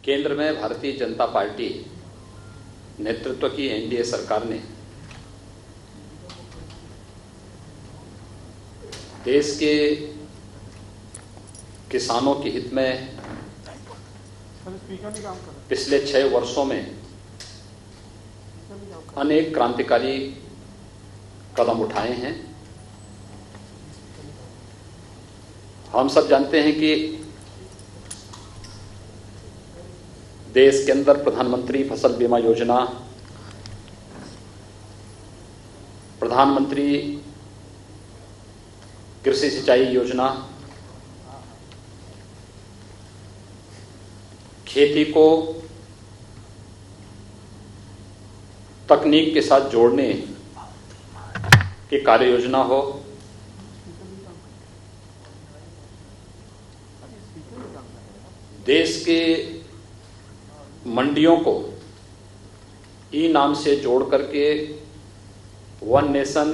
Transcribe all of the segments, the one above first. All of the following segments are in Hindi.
केंद्र में भारतीय जनता पार्टी नेतृत्व की एनडीए सरकार ने देश के किसानों के हित में पिछले 6 वर्षों में अनेक क्रांतिकारी कदम उठाए हैं। हम सब जानते हैं कि देश के अंदर प्रधानमंत्री फसल बीमा योजना, प्रधानमंत्री कृषि सिंचाई योजना, खेती को तकनीक के साथ जोड़ने की कार्य योजना हो, देश के मंडियों को ई नाम से जोड़ करके वन नेशन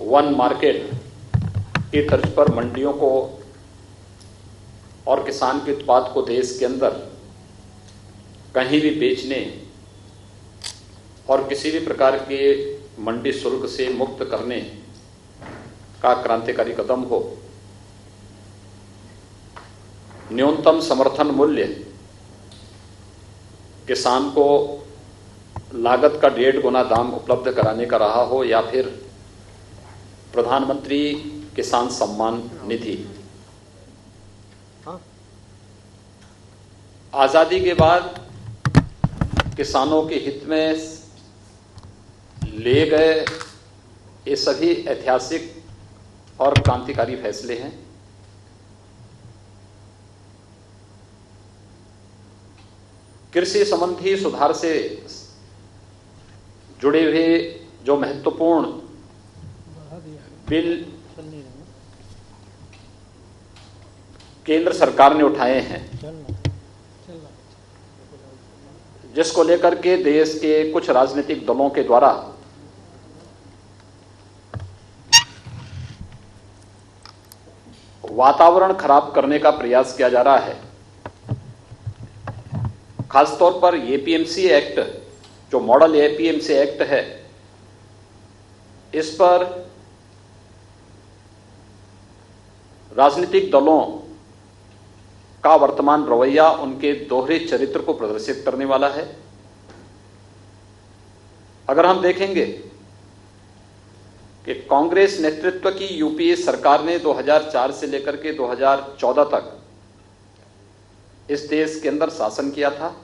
वन मार्केट की तर्ज पर मंडियों को और किसान के उत्पाद को देश के अंदर कहीं भी बेचने और किसी भी प्रकार के मंडी शुल्क से मुक्त करने का क्रांतिकारी कदम हो, न्यूनतम समर्थन मूल्य किसान को लागत का 1.5 गुना दाम उपलब्ध कराने का रहा हो, या फिर प्रधानमंत्री किसान सम्मान निधि। आजादी के बाद किसानों के हित में लिए गए ये सभी ऐतिहासिक और क्रांतिकारी फैसले हैं। कृषि संबंधी सुधार से जुड़े हुए जो महत्वपूर्ण बिल केंद्र सरकार ने उठाए हैं, जिसको लेकर के देश के कुछ राजनीतिक दलों के द्वारा वातावरण खराब करने का प्रयास किया जा रहा है। खासतौर पर एपीएमसी एक्ट, जो मॉडल एपीएमसी एक्ट है, इस पर राजनीतिक दलों का वर्तमान रवैया उनके दोहरे चरित्र को प्रदर्शित करने वाला है। अगर हम देखेंगे कि कांग्रेस नेतृत्व की यूपीए सरकार ने 2004 से लेकर के 2014 तक इस देश के अंदर शासन किया था।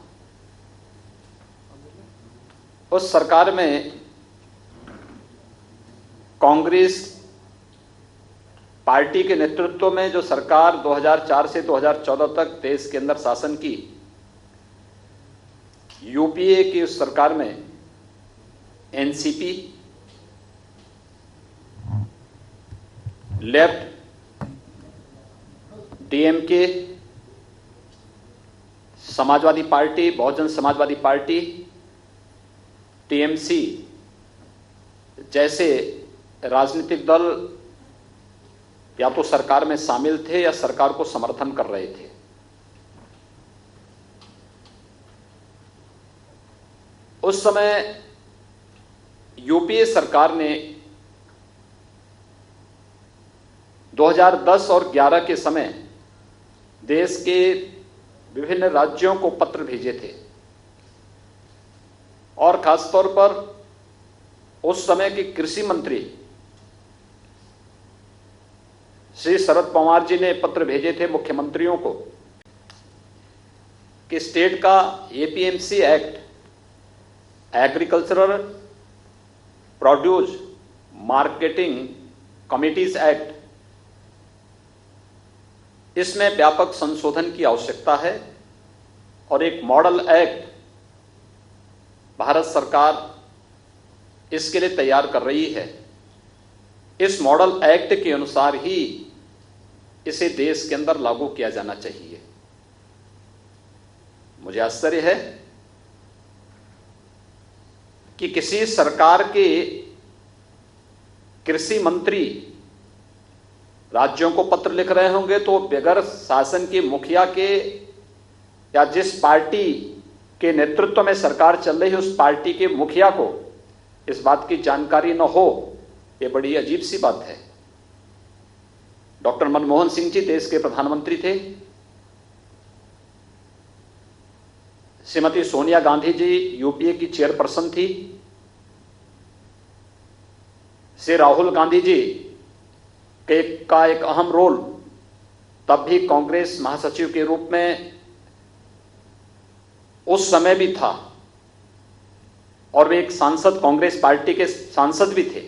उस सरकार में कांग्रेस पार्टी के नेतृत्व में जो सरकार 2004 से 2014 तक देश के अंदर शासन की, यूपीए की उस सरकार में NCP, left, DMK, Samajwadi party, Bahujan Samajwadi party, TMC जैसे राजनीतिक दल या तो सरकार में शामिल थे या सरकार को समर्थन कर रहे थे। उस समय यूपीए सरकार ने 2010 और 11 के समय देश के विभिन्न राज्यों को पत्र भेजे थे, और खासतौर पर उस समय के कृषि मंत्री श्री शरद पवार जी ने पत्र भेजे थे मुख्यमंत्रियों को कि स्टेट का APMC act, agricultural produce marketing committees act, इसमें व्यापक संशोधन की आवश्यकता है और एक मॉडल एक्ट भारत सरकार इसके लिए तैयार कर रही है। इस मॉडल एक्ट के अनुसार ही इसे देश के अंदर लागू किया जाना चाहिए। मुझे आश्चर्य है कि किसी सरकार के कृषि मंत्री राज्यों को पत्र लिख रहे होंगे तो बगैर शासन के मुखिया के या जिस पार्टी के नेतृत्व में सरकार चल रही है उस पार्टी के मुखिया को इस बात की जानकारी न हो, यह बड़ी अजीब सी बात है। डॉक्टर मनमोहन सिंह जी देश के प्रधानमंत्री थे, श्रीमती सोनिया गांधी जी यूपीए की चेयरपर्सन थी, श्री राहुल गांधी जी का एक अहम रोल तब भी कांग्रेस महासचिव के रूप में उस समय भी था और वे एक सांसद, कांग्रेस पार्टी के सांसद भी थे।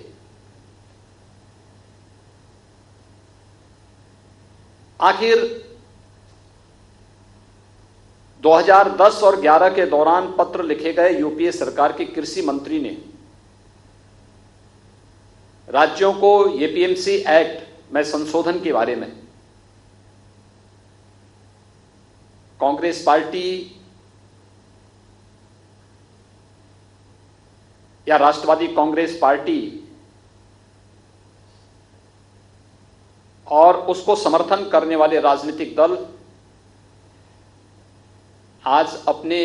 आखिर 2010 और 11 के दौरान पत्र लिखे गए यूपीए सरकार के कृषि मंत्री ने राज्यों को एपीएमसी एक्ट में संशोधन के बारे में कांग्रेस पार्टी या राष्ट्रवादी कांग्रेस पार्टी और उसको समर्थन करने वाले राजनीतिक दल आज अपने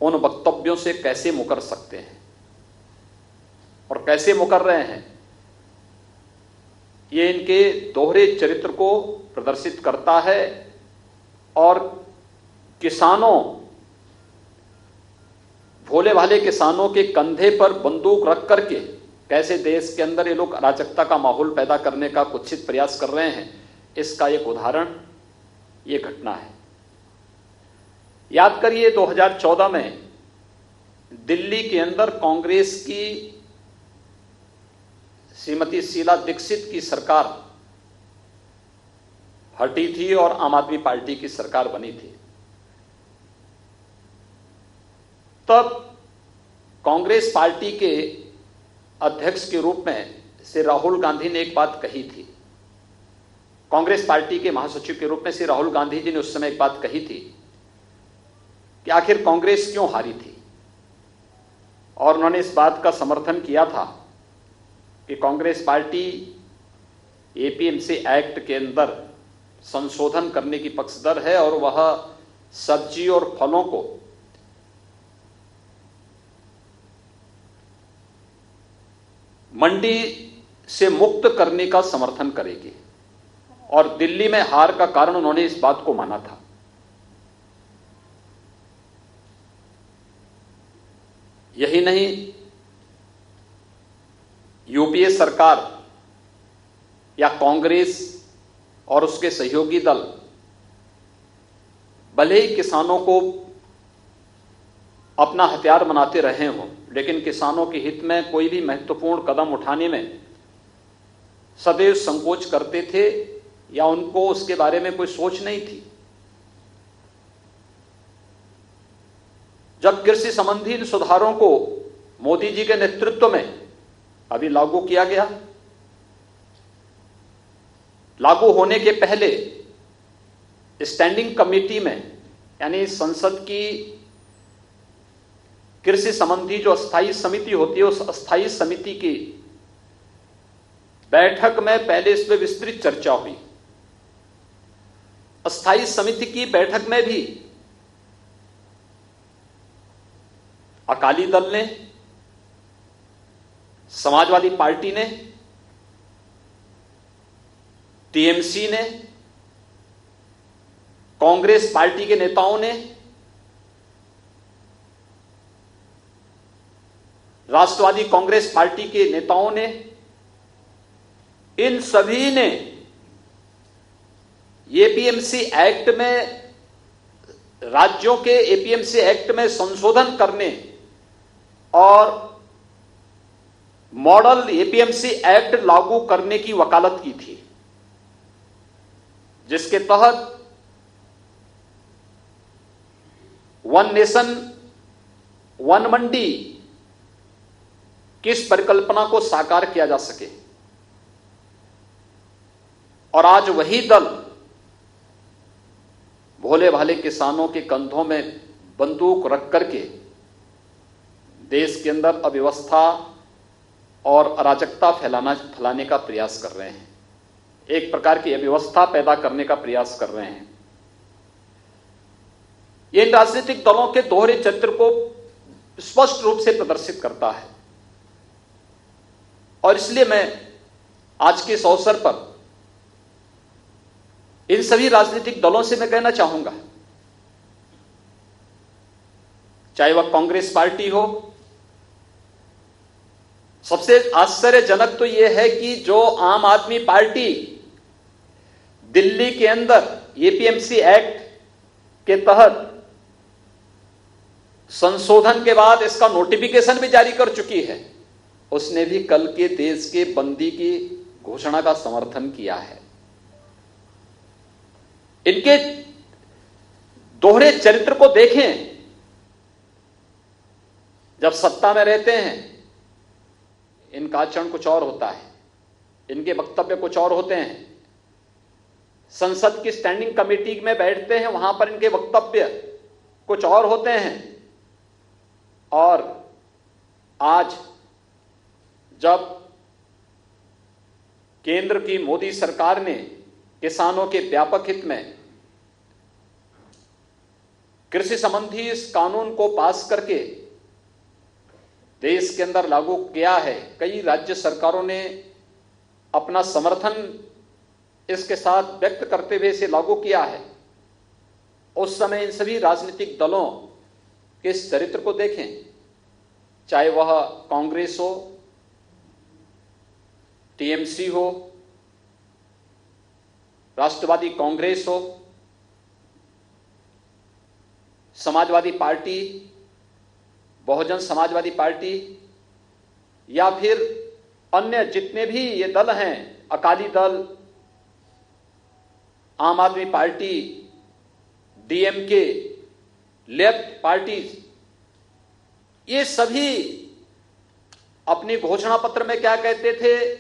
उन वक्तव्यों से कैसे मुकर सकते हैं और कैसे मुकर रहे हैं, ये इनके दोहरे चरित्र को प्रदर्शित करता है। और किसानों, भोले भाले किसानों के कंधे पर बंदूक रख करके कैसे देश के अंदर ये लोग अराजकता का माहौल पैदा करने का कुत्सित प्रयास कर रहे हैं, इसका एक उदाहरण ये घटना है। याद करिए 2014 में दिल्ली के अंदर कांग्रेस की श्रीमती शीला दीक्षित की सरकार हटी थी और आम आदमी पार्टी की सरकार बनी थी। तब कांग्रेस पार्टी के अध्यक्ष के रूप में श्री राहुल गांधी ने एक बात कही थी। कांग्रेस पार्टी के महासचिव के रूप में श्री राहुल गांधी जी ने उस समय एक बात कही थी कि आखिर कांग्रेस क्यों हारी थी, और उन्होंने इस बात का समर्थन किया था कि कांग्रेस पार्टी एपीएमसी एक्ट के अंदर संशोधन करने की पक्षधर है और वह सब्जी और फलों को मंडी से मुक्त करने का समर्थन करेगी, और दिल्ली में हार का कारण उन्होंने इस बात को माना था। यही नहीं, यूपीए सरकार या कांग्रेस और उसके सहयोगी दल भले ही किसानों को अपना हथियार बनाते रहे हों, लेकिन किसानों के हित में कोई भी महत्वपूर्ण कदम उठाने में सदैव संकोच करते थे या उनको उसके बारे में कोई सोच नहीं थी। जब कृषि संबंधी इन सुधारों को मोदी जी के नेतृत्व में अभी लागू किया गया, लागू होने के पहले स्टैंडिंग कमेटी में, यानी संसद की कृषि संबंधी जो अस्थायी समिति होती है, उस अस्थायी समिति की बैठक में पहले इस पर विस्तृत चर्चा हुई। अस्थायी समिति की बैठक में भी अकाली दल ने, समाजवादी पार्टी ने, टीएमसी ने, कांग्रेस पार्टी के नेताओं ने, राष्ट्रवादी कांग्रेस पार्टी के नेताओं ने, इन सभी ने एपीएमसी एक्ट में, राज्यों के एपीएमसी एक्ट में संशोधन करने और मॉडल एपीएमसी एक्ट लागू करने की वकालत की थी, जिसके तहत वन नेशन वन मंडी किस परिकल्पना को साकार किया जा सके। और आज वही दल भोले भाले किसानों के कंधों में बंदूक रख करके देश के अंदर अव्यवस्था और अराजकता फैलाने का प्रयास कर रहे हैं, एक प्रकार की अव्यवस्था पैदा करने का प्रयास कर रहे हैं। ये इन राजनीतिक दलों के दोहरे चरित्र को स्पष्ट रूप से प्रदर्शित करता है। और इसलिए मैं आज के इस अवसर पर इन सभी राजनीतिक दलों से मैं कहना चाहूंगा, चाहे वह कांग्रेस पार्टी हो, सबसे आश्चर्यजनक तो यह है कि जो आम आदमी पार्टी दिल्ली के अंदर एपीएमसी एक्ट के तहत संशोधन के बाद इसका नोटिफिकेशन भी जारी कर चुकी है, उसने भी कल के देश के बंदी की घोषणा का समर्थन किया है। इनके दोहरे चरित्र को देखें। जब सत्ता में रहते हैं इनका आचरण कुछ और होता है, इनके वक्तव्य कुछ और होते हैं। संसद की स्टैंडिंग कमेटी में बैठते हैं, वहां पर इनके वक्तव्य कुछ और होते हैं। और आज जब केंद्र की मोदी सरकार ने किसानों के व्यापक हित में कृषि संबंधी इस कानून को पास करके देश के अंदर लागू किया है, कई राज्य सरकारों ने अपना समर्थन इसके साथ व्यक्त करते हुए इसे लागू किया है। उस समय इन सभी राजनीतिक दलों के इस चरित्र को देखें, चाहे वह कांग्रेस हो, टीएमसी हो, राष्ट्रवादी कांग्रेस हो, समाजवादी पार्टी, बहुजन समाजवादी पार्टी, या फिर अन्य जितने भी ये दल हैं, अकाली दल, आम आदमी पार्टी, डीएमके, लेफ्ट पार्टीज, ये सभी अपने घोषणा पत्र में क्या कहते थे?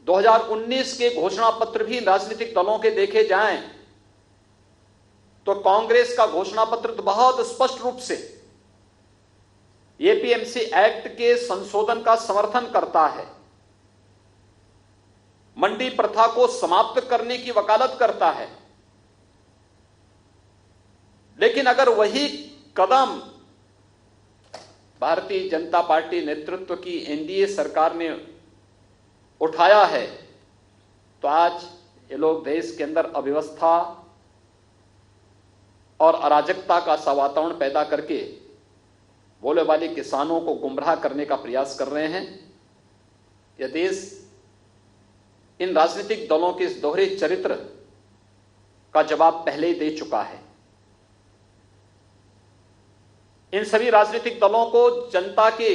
2019 के घोषणा पत्र भी राजनीतिक दलों के देखे जाएं तो कांग्रेस का घोषणा पत्र तो बहुत स्पष्ट रूप से एपीएमसी एक्ट के संशोधन का समर्थन करता है, मंडी प्रथा को समाप्त करने की वकालत करता है। लेकिन अगर वही कदम भारतीय जनता पार्टी नेतृत्व की एनडीए सरकार ने उठाया है तो आज ये लोग देश के अंदर अव्यवस्था और अराजकता का सा वातावरण पैदा करके बोले वाले किसानों को गुमराह करने का प्रयास कर रहे हैं। यह देश इन राजनीतिक दलों के इस दोहरे चरित्र का जवाब पहले ही दे चुका है। इन सभी राजनीतिक दलों को जनता के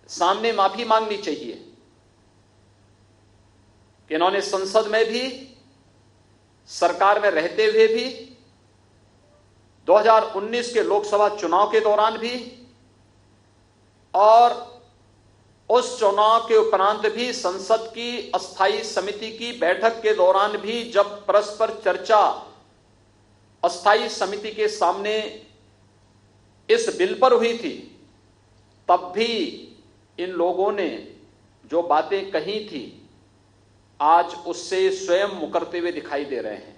सामने माफी मांगनी चाहिए कि इन्होंने संसद में भी, सरकार में रहते हुए भी, 2019 के लोकसभा चुनाव के दौरान भी और उस चुनाव के उपरांत भी संसद की अस्थायी समिति की बैठक के दौरान भी, जब परस्पर चर्चा अस्थायी समिति के सामने इस बिल पर हुई थी, तब भी इन लोगों ने जो बातें कही थी आज उससे स्वयं मुकरते हुए दिखाई दे रहे हैं।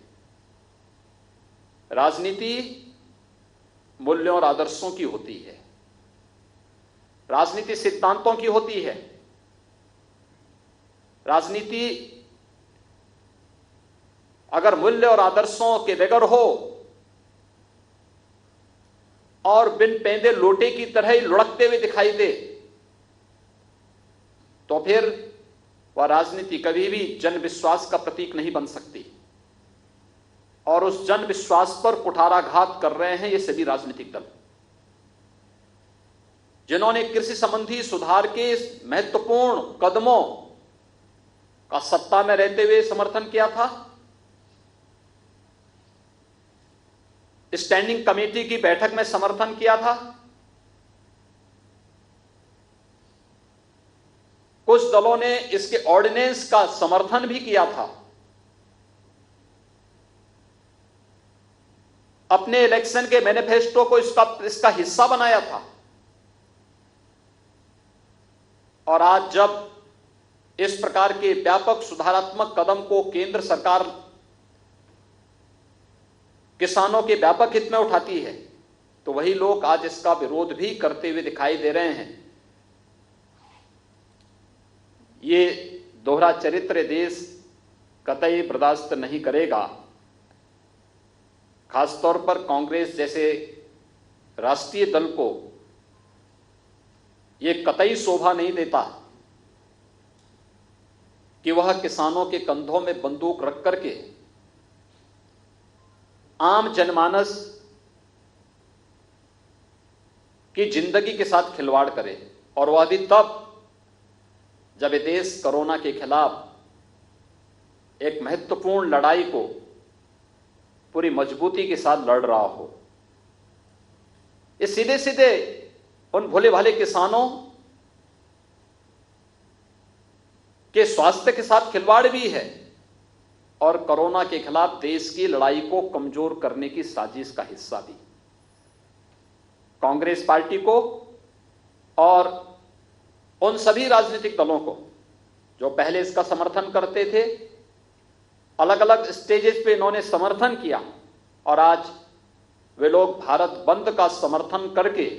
राजनीति मूल्यों और आदर्शों की होती है, राजनीति सिद्धांतों की होती है। राजनीति अगर मूल्य और आदर्शों के बगैर हो और बिन पेंदे लोटे की तरह ही लुढ़कते हुए दिखाई दे तो फिर वह राजनीति कभी भी जन विश्वास का प्रतीक नहीं बन सकती। और उस जन विश्वास पर कुठाराघात कर रहे हैं ये सभी राजनीतिक दल, जिन्होंने कृषि संबंधी सुधार के महत्वपूर्ण कदमों का सत्ता में रहते हुए समर्थन किया था। स्टैंडिंग कमेटी की बैठक में समर्थन किया था। कुछ दलों ने इसके ऑर्डिनेंस का समर्थन भी किया था, अपने इलेक्शन के मैनिफेस्टो को इसका हिस्सा बनाया था। और आज जब इस प्रकार के व्यापक सुधारात्मक कदम को केंद्र सरकार किसानों के व्यापक हित में उठाती है, तो वही लोग आज इसका विरोध भी करते हुए दिखाई दे रहे हैं। ये दोहरा चरित्र देश कतई बर्दाश्त नहीं करेगा। खासतौर पर कांग्रेस जैसे राष्ट्रीय दल को यह कतई शोभा नहीं देता कि वह किसानों के कंधों में बंदूक रख करके आम जनमानस की जिंदगी के साथ खिलवाड़ करे, और वह भी तब जब ये देश कोरोना के खिलाफ एक महत्वपूर्ण लड़ाई को पूरी मजबूती के साथ लड़ रहा हो। ये सीधे सीधे उन भोले भाले किसानों के स्वास्थ्य के साथ खिलवाड़ भी है और कोरोना के खिलाफ देश की लड़ाई को कमजोर करने की साजिश का हिस्सा भी। कांग्रेस पार्टी को और उन सभी राजनीतिक दलों को जो पहले इसका समर्थन करते थे, अलग अलग स्टेजेस पे इन्होंने समर्थन किया, और आज वे लोग भारत बंद का समर्थन करके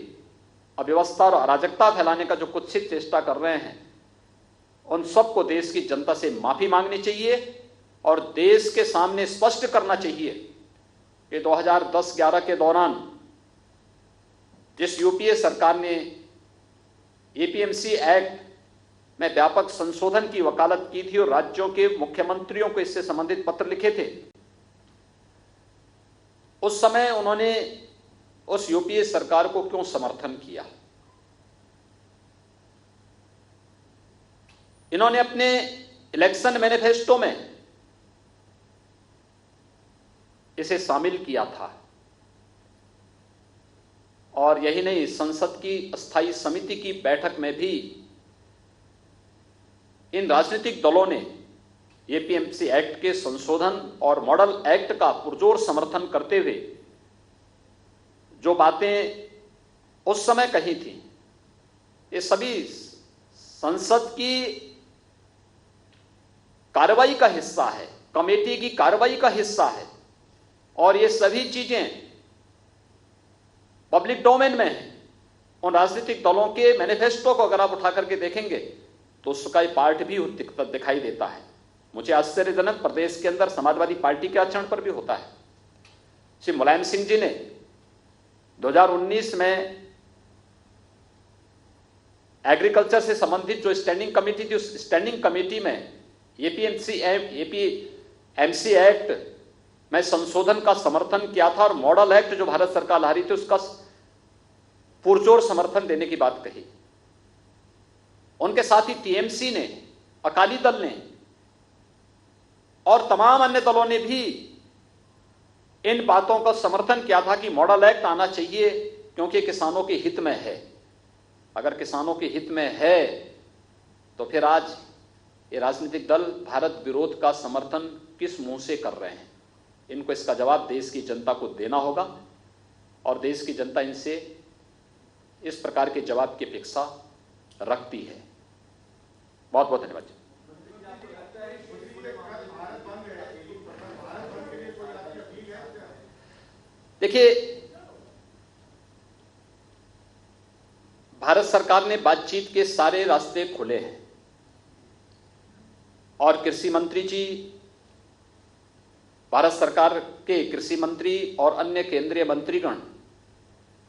अव्यवस्था और अराजकता फैलाने का जो कुत्सित चेष्टा कर रहे हैं, उन सबको देश की जनता से माफी मांगनी चाहिए और देश के सामने स्पष्ट करना चाहिए कि 2010-11 के दौरान जिस यूपीए सरकार ने एपीएमसी एक्ट में व्यापक संशोधन की वकालत की थी और राज्यों के मुख्यमंत्रियों को इससे संबंधित पत्र लिखे थे, उस समय उन्होंने उस यूपीए सरकार को क्यों समर्थन किया? इन्होंने अपने इलेक्शन मैनिफेस्टो में इसे शामिल किया था, और यही नहीं, संसद की अस्थायी समिति की बैठक में भी इन राजनीतिक दलों ने एपीएमसी एक्ट के संशोधन और मॉडल एक्ट का पुरजोर समर्थन करते हुए जो बातें उस समय कही थी, ये सभी संसद की कार्रवाई का हिस्सा है, कमेटी की कार्रवाई का हिस्सा है, और ये सभी चीजें पब्लिक डोमेन में है। उन राजनीतिक दलों के मैनिफेस्टो को अगर आप उठा करके देखेंगे तो उसका ये पार्ट भी दिखाई देता है। मुझे आश्चर्यजनक प्रदेश के अंदर समाजवादी पार्टी के आचरण पर भी होता है। श्री मुलायम सिंह जी ने 2019 में एग्रीकल्चर से संबंधित जो स्टैंडिंग कमेटी थी, उस स्टैंडिंग कमेटी में एपीएमसी एक्ट में संशोधन का समर्थन किया था, और मॉडल एक्ट जो भारत सरकार ला रही थी उसका पुरजोर समर्थन देने की बात कही। उनके साथ ही टीएमसी ने, अकाली दल ने और तमाम अन्य दलों ने भी इन बातों का समर्थन किया था कि मॉडल एक्ट आना चाहिए, क्योंकि किसानों के हित में है। अगर किसानों के हित में है तो फिर आज ये राजनीतिक दल भारत विरोध का समर्थन किस मुंह से कर रहे हैं? इनको इसका जवाब देश की जनता को देना होगा, और देश की जनता इनसे इस प्रकार के जवाब की अपेक्षा रखती है। बहुत बहुत धन्यवाद। देखिए, भारत सरकार ने बातचीत के सारे रास्ते खोले हैं, और कृषि मंत्री जी, भारत सरकार के कृषि मंत्री और अन्य केंद्रीय मंत्रीगण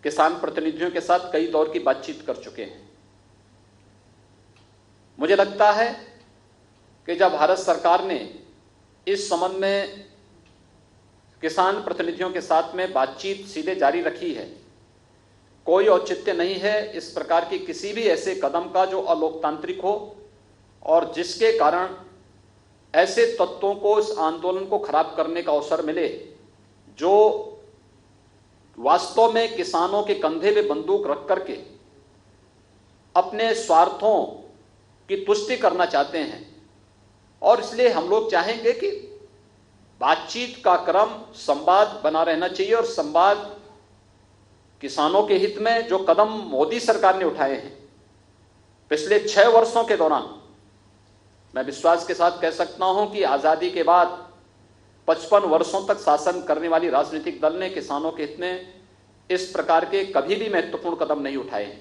किसान प्रतिनिधियों के साथ कई दौर की बातचीत कर चुके हैं। मुझे लगता है कि जब भारत सरकार ने इस संबंध में किसान प्रतिनिधियों के साथ में बातचीत सीधे जारी रखी है, कोई औचित्य नहीं है इस प्रकार की किसी भी ऐसे कदम का जो अलोकतांत्रिक हो और जिसके कारण ऐसे तत्वों को इस आंदोलन को खराब करने का अवसर मिले जो वास्तव में किसानों के कंधे पे बंदूक रख करके अपने स्वार्थों की तुष्टि करना चाहते हैं। और इसलिए हम लोग चाहेंगे कि बातचीत का क्रम, संवाद बना रहना चाहिए, और संवाद किसानों के हित में जो कदम मोदी सरकार ने उठाए हैं पिछले 6 वर्षों के दौरान मैं विश्वास के साथ कह सकता हूं कि आजादी के बाद 55 वर्षों तक शासन करने वाली राजनीतिक दल ने किसानों के हित में इस प्रकार के कभी भी महत्वपूर्ण कदम नहीं उठाए।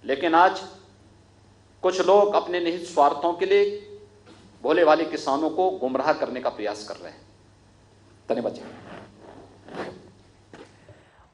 लेकिन आज कुछ लोग अपने निहित स्वार्थों के लिए भोले भाले किसानों को गुमराह करने का प्रयास कर रहे हैं। धन्यवाद।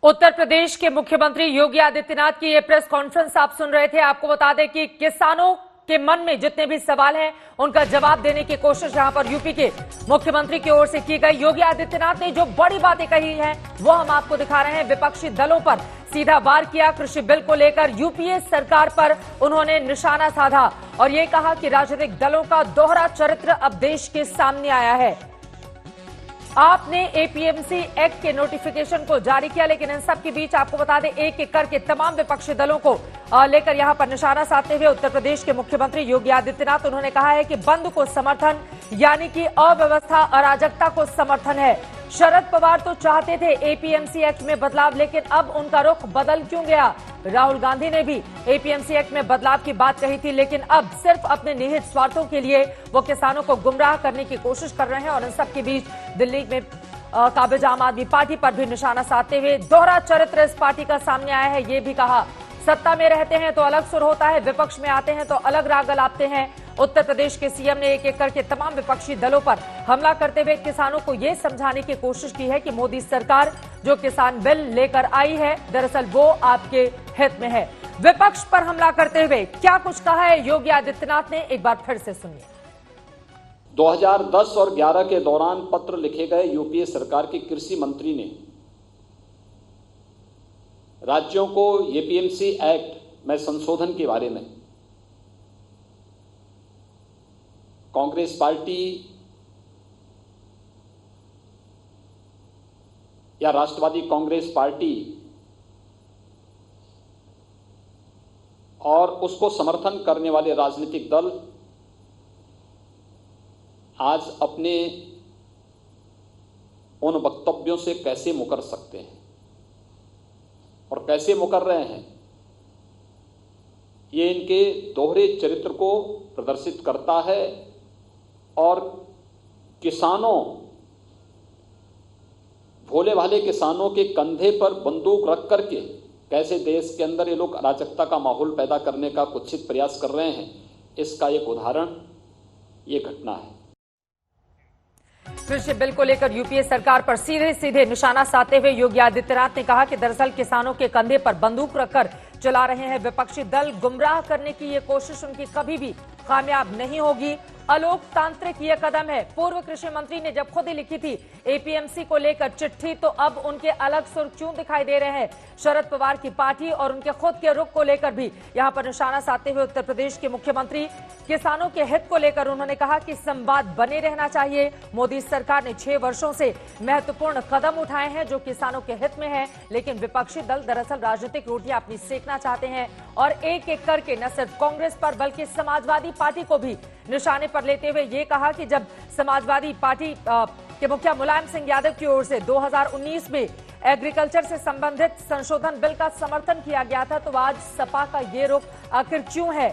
उत्तर प्रदेश के मुख्यमंत्री योगी आदित्यनाथ की ये प्रेस कॉन्फ्रेंस आप सुन रहे थे। आपको बता दें कि किसानों के मन में जितने भी सवाल हैं उनका जवाब देने की कोशिश यहां पर यूपी के मुख्यमंत्री की ओर से की गई। योगी आदित्यनाथ ने जो बड़ी बातें कही हैं वो हम आपको दिखा रहे हैं। विपक्षी दलों पर सीधा वार किया। कृषि बिल को लेकर यूपीए सरकार पर उन्होंने निशाना साधा और ये कहा कि राजनीतिक दलों का दोहरा चरित्र अब देश के सामने आया है। आपने एपीएमसी एक्ट के नोटिफिकेशन को जारी किया, लेकिन इन सब के बीच आपको बता दें एक एक करके तमाम विपक्षी दलों को लेकर यहां पर निशाना साधते हुए उत्तर प्रदेश के मुख्यमंत्री योगी आदित्यनाथ उन्होंने कहा है कि बंद को समर्थन यानी कि अव्यवस्था अराजकता को समर्थन है। शरद पवार तो चाहते थे एपीएमसी एक्ट में बदलाव, लेकिन अब उनका रुख बदल क्यों गया? राहुल गांधी ने भी एपीएमसी एक्ट में बदलाव की बात कही थी, लेकिन अब सिर्फ अपने निहित स्वार्थों के लिए वो किसानों को गुमराह करने की कोशिश कर रहे हैं। और इन सब के बीच दिल्ली में काबिज आम आदमी पार्टी पर भी निशाना साधते हुए दोहरा चरित्र इस पार्टी का सामने आया है। ये भी कहा सत्ता में रहते हैं तो अलग सुर होता है, विपक्ष में आते हैं तो अलग राग अलापते हैं। उत्तर प्रदेश के सीएम ने एक एक करके तमाम विपक्षी दलों पर हमला करते हुए किसानों को यह समझाने की कोशिश की है कि मोदी सरकार जो किसान बिल लेकर आई है दरअसल वो आपके हित में है। विपक्ष पर हमला करते हुए क्या कुछ कहा है योगी आदित्यनाथ ने, एक बार फिर से सुनिए। 2010 और 11 के दौरान पत्र लिखे गए यूपीए सरकार के कृषि मंत्री ने राज्यों को एपीएमसी एक्ट में संशोधन के बारे में कांग्रेस पार्टी या राष्ट्रवादी कांग्रेस पार्टी और उसको समर्थन करने वाले राजनीतिक दल आज अपने उन वक्तव्यों से कैसे मुकर सकते हैं और कैसे मुकर रहे हैं, ये इनके दोहरे चरित्र को प्रदर्शित करता है। और किसानों, भोले भाले किसानों के कंधे पर बंदूक रख करके कैसे देश के अंदर ये लोग अराजकता का माहौल पैदा करने का कुत्सित प्रयास कर रहे हैं, इसका एक उदाहरण ये घटना है। कृषि बिल को लेकर यूपीए सरकार पर सीधे सीधे निशाना साधते हुए योगी आदित्यनाथ ने कहा कि दरअसल किसानों के कंधे पर बंदूक रखकर चला रहे हैं विपक्षी दल। गुमराह करने की ये कोशिश उनकी कभी भी कामयाब नहीं होगी। अलोकतांत्रिक ये कदम है। पूर्व कृषि मंत्री ने जब खुद ही लिखी थी एपीएमसी को लेकर चिट्ठी, तो अब उनके अलग सुर क्यों दिखाई दे रहे हैं? शरद पवार की पार्टी और उनके खुद के रुख को लेकर भी यहां पर निशाना साधते हुए उत्तर प्रदेश के मुख्यमंत्री किसानों के हित को लेकर उन्होंने कहा कि संवाद बने रहना चाहिए। मोदी सरकार ने 6 वर्षों से महत्वपूर्ण कदम उठाए हैं जो किसानों के हित में है, लेकिन विपक्षी दल दरअसल राजनीतिक रोटियां अपनी सेकना चाहते हैं और एक एक करके न सिर्फ कांग्रेस पर बल्कि समाजवादी पार्टी को भी निशाने पर लेते हुए ये कहा कि जब समाजवादी पार्टी के मुखिया मुलायम सिंह यादव की ओर से 2019 में एग्रीकल्चर से संबंधित संशोधन बिल का समर्थन किया गया था, तो आज सपा का ये रुख आखिर क्यों है?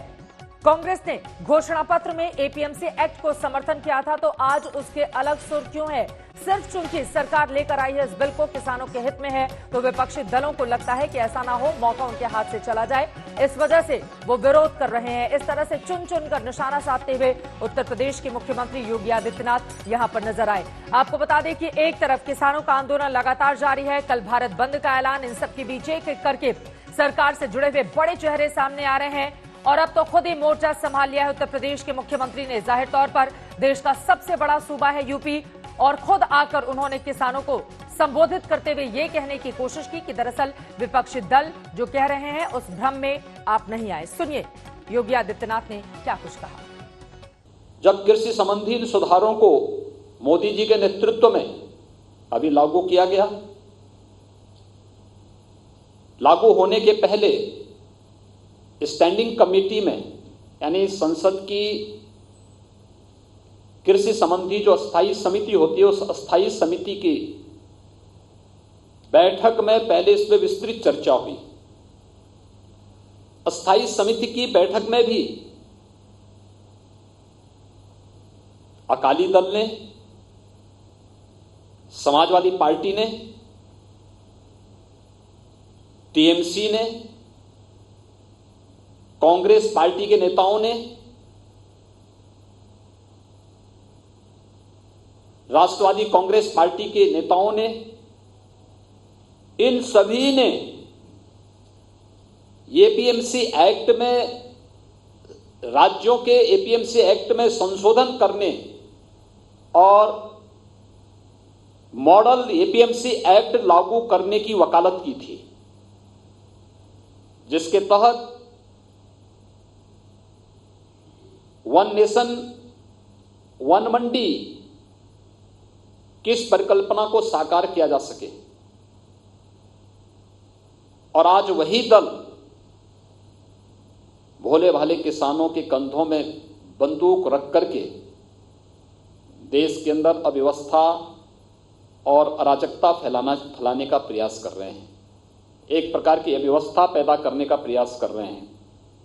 कांग्रेस ने घोषणा पत्र में एपीएमसी एक्ट को समर्थन किया था, तो आज उसके अलग सुर क्यों है? सिर्फ चूंकि सरकार लेकर आई है इस बिल को किसानों के हित में है, तो विपक्षी दलों को लगता है कि ऐसा ना हो, मौका उनके हाथ से चला जाए, इस वजह से वो विरोध कर रहे हैं। इस तरह से चुन चुन कर निशाना साधते हुए उत्तर प्रदेश के मुख्यमंत्री योगी आदित्यनाथ यहां पर नजर आए। आपको बता दें कि एक तरफ किसानों का आंदोलन लगातार जारी है, कल भारत बंद का ऐलान, इन सबके बीच एक एक करके सरकार से जुड़े हुए बड़े चेहरे सामने आ रहे हैं और अब तो खुद ही मोर्चा संभाल लिया है उत्तर प्रदेश के मुख्यमंत्री ने। जाहिर तौर पर देश का सबसे बड़ा सूबा है यूपी और खुद आकर उन्होंने किसानों को संबोधित करते हुए ये कहने की कोशिश की कि दरअसल विपक्षी दल जो कह रहे हैं उस भ्रम में आप नहीं आए। सुनिए योगी आदित्यनाथ ने क्या कुछ कहा। जब कृषि संबंधी इन सुधारों को मोदी जी के नेतृत्व में अभी लागू किया गया, लागू होने के पहले स्टैंडिंग कमेटी में यानी संसद की कृषि संबंधी जो स्थायी समिति होती है, उस स्थायी समिति की बैठक में पहले इस पर विस्तृत चर्चा हुई। स्थायी समिति की बैठक में भी अकाली दल ने, समाजवादी पार्टी ने, टीएमसी ने, कांग्रेस पार्टी के नेताओं ने, राष्ट्रवादी कांग्रेस पार्टी के नेताओं ने, इन सभी ने एपीएमसी एक्ट में, राज्यों के एपीएमसी एक्ट में संशोधन करने और मॉडल एपीएमसी एक्ट लागू करने की वकालत की थी, जिसके तहत वन नेशन वन मंडी किस परिकल्पना को साकार किया जा सके। और आज वही दल भोले भाले किसानों के कंधों में बंदूक रख करके देश के अंदर अव्यवस्था और अराजकता फैलाने का प्रयास कर रहे हैं, एक प्रकार की अव्यवस्था पैदा करने का प्रयास कर रहे हैं।